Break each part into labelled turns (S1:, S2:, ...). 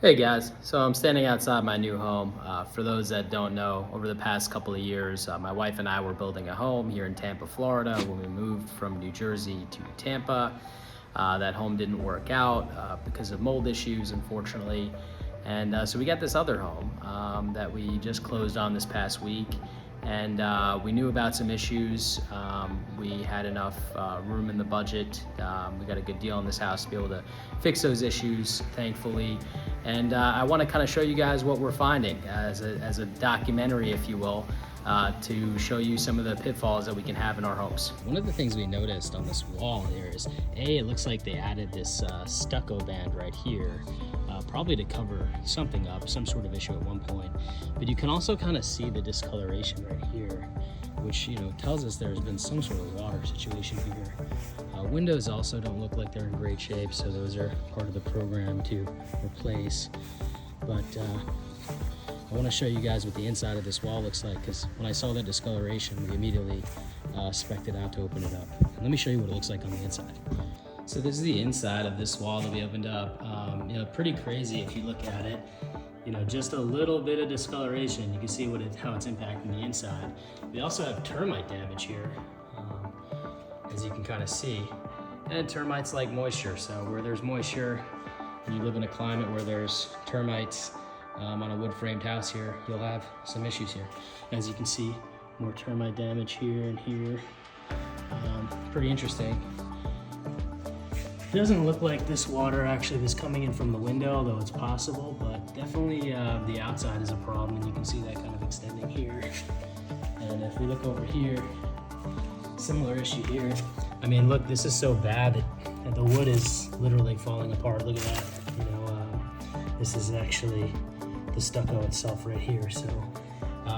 S1: Hey guys, so I'm standing outside my new home. For those that don't know, over the past couple of years, my wife and I were building a home here in Tampa, Florida. When we moved from New Jersey to Tampa, that home didn't work out because of mold issues, unfortunately. And so we got this other home that we just closed on this past week. And we knew about some issues. We had enough room in the budget. We got a good deal on this house to be able to fix those issues, thankfully. And I want to kind of show you guys what we're finding as a documentary, if you will, to show you some of the pitfalls that we can have in our homes. One of the things we noticed on this wall here is, it looks like they added this stucco band right here, probably to cover something up, some sort of issue at one point. But you can also kind of see the discoloration right here, which tells us there's been some sort of water situation here. Windows also don't look like they're in great shape, so those are part of the program to replace. But I want to show you guys what the inside of this wall looks like, because when I saw that discoloration, we immediately spec'd it out to open it up. And let me show you what it looks like on the inside. So this is the inside of this wall that we opened up. Pretty crazy if you look at it. Just a little bit of discoloration. You can see how it's impacting the inside. We also have termite damage here, as you can kind of see. And termites like moisture, so where there's moisture, and you live in a climate where there's termites on a wood framed house here, you'll have some issues here. As you can see, more termite damage here and here. Pretty interesting. It doesn't look like this water actually was coming in from the window, although it's possible, but definitely the outside is a problem, and you can see that kind of extending here. And if we look over here, similar issue here. I mean, look, this is so bad that the wood is literally falling apart. Look at that. This is actually the stucco itself right here. So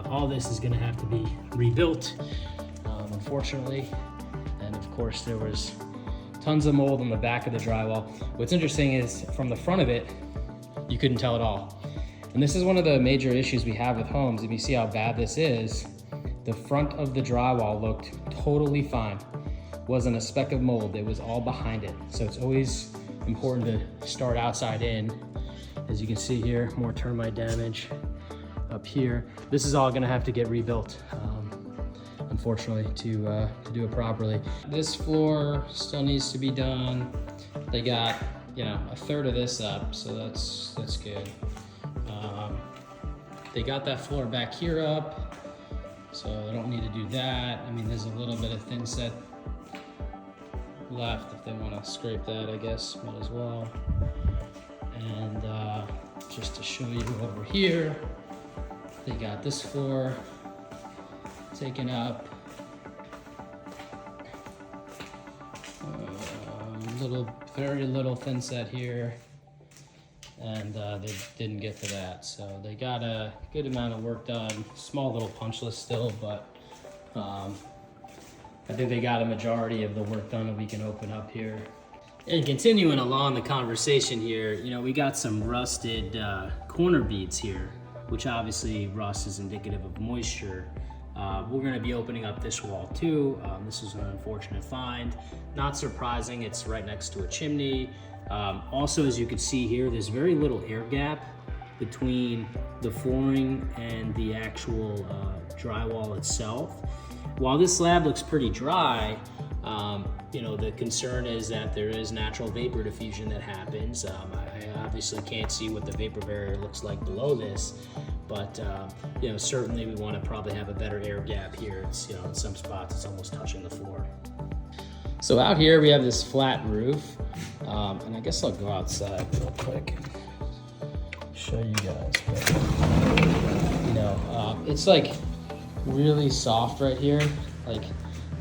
S1: all this is gonna have to be rebuilt, unfortunately. And of course, there was tons of mold on the back of the drywall. What's interesting is from the front of it, you couldn't tell at all. And this is one of the major issues we have with homes. If you see how bad this is, the front of the drywall looked totally fine. Wasn't a speck of mold, it was all behind it. So it's always important to start outside in. As you can see here, more termite damage up here. This is all gonna have to get rebuilt, unfortunately, to do it properly. This floor still needs to be done. They got, a third of this up, so that's good. They got that floor back here up, so I don't need to do that. I mean, there's a little bit of thin set left. If they want to scrape that, I guess, might as well. And just to show you over here, they got this floor taken up. Very little thin set here, and they didn't get to that. So they got a good amount of work done. Small little punch list still, but I think they got a majority of the work done that we can open up here. And continuing along the conversation here, we got some rusted corner beads here, which obviously rust is indicative of moisture. We're going to be opening up this wall too. This is an unfortunate find. Not surprising, it's right next to a chimney. Also, as you can see here, there's very little air gap between the flooring and the actual drywall itself. While this slab looks pretty dry, the concern is that there is natural vapor diffusion that happens. I obviously can't see what the vapor barrier looks like below this, but certainly we want to probably have a better air gap here. It's, in some spots it's almost touching the floor. So out here we have this flat roof, and I guess I'll go outside real quick and show you guys. But, it's like really soft right here, like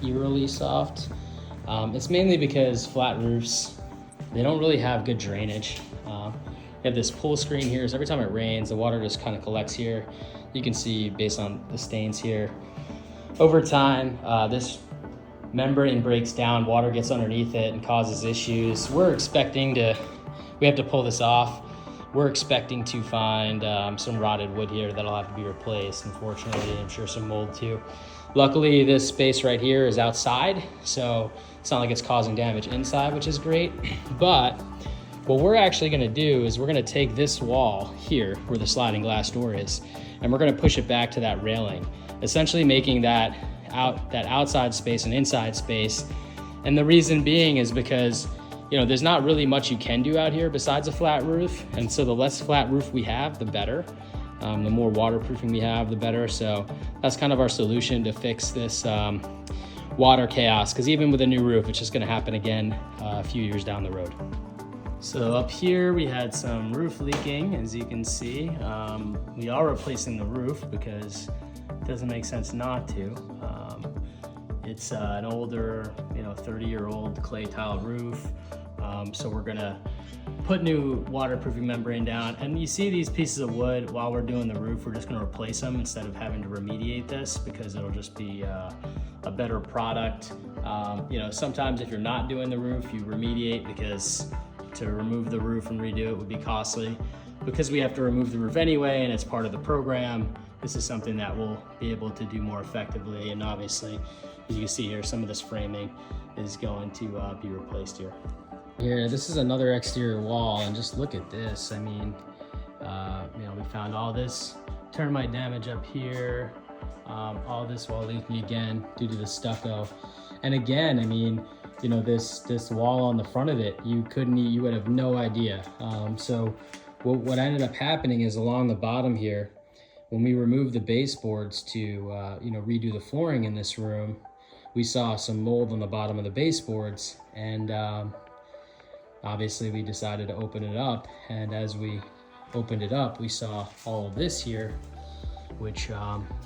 S1: eerily soft. It's mainly because flat roofs, they don't really have good drainage. You have this pull screen here, so every time it rains, the water just kind of collects here. You can see based on the stains here. Over time, this membrane breaks down, water gets underneath it and causes issues. We have to pull this off. We're expecting to find some rotted wood here that'll have to be replaced, unfortunately. I'm sure some mold too. Luckily, this space right here is outside, so it's not like it's causing damage inside, which is great. But what we're actually gonna do is we're gonna take this wall here where the sliding glass door is, and we're gonna push it back to that railing, essentially making that outside space and inside space. And the reason being is because, you know, there's not really much you can do out here besides a flat roof. And so the less flat roof we have, the better. The more waterproofing we have, the better. So that's kind of our solution to fix this water chaos, because even with a new roof, it's just gonna happen again a few years down the road. So up here we had some roof leaking, as you can see. We are replacing the roof because it doesn't make sense not to. It's an older, 30-year-old clay tile roof. So we're gonna put new waterproofing membrane down. And you see these pieces of wood, while we're doing the roof, we're just gonna replace them instead of having to remediate this, because it'll just be a better product. Sometimes if you're not doing the roof, you remediate, because to remove the roof and redo it would be costly. Because we have to remove the roof anyway, and it's part of the program, this is something that we'll be able to do more effectively. And obviously, as you can see here, some of this framing is going to be replaced here. Here, this is another exterior wall, and just look at this. I mean, we found all this termite damage up here, all this wall leaking again due to the stucco. And again, I mean, this wall on the front of it, you would have no idea. So what ended up happening is, along the bottom here, when we removed the baseboards to redo the flooring in this room, we saw some mold on the bottom of the baseboards, and obviously we decided to open it up. And as we opened it up, we saw all of this here, which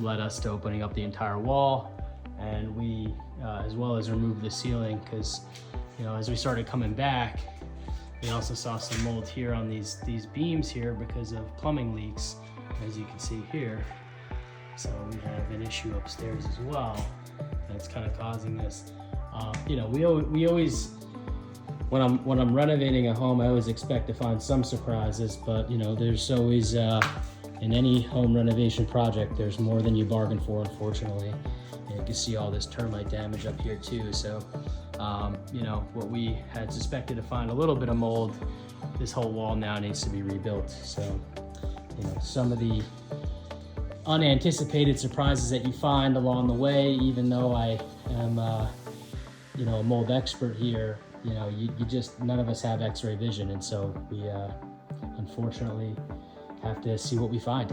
S1: led us to opening up the entire wall. And we, as well as remove the ceiling, because as we started coming back, we also saw some mold here on these beams here because of plumbing leaks, as you can see here. So we have an issue upstairs as well, and it's kind of causing this. We always, when I'm renovating a home, I always expect to find some surprises, but there's always in any home renovation project, there's more than you bargain for, unfortunately. And you can see all this termite damage up here too. So, what we had suspected to find a little bit of mold, this whole wall now needs to be rebuilt. So, some of the unanticipated surprises that you find along the way, even though I am, a mold expert here, none of us have X-ray vision. And so we, unfortunately, have to see what we find.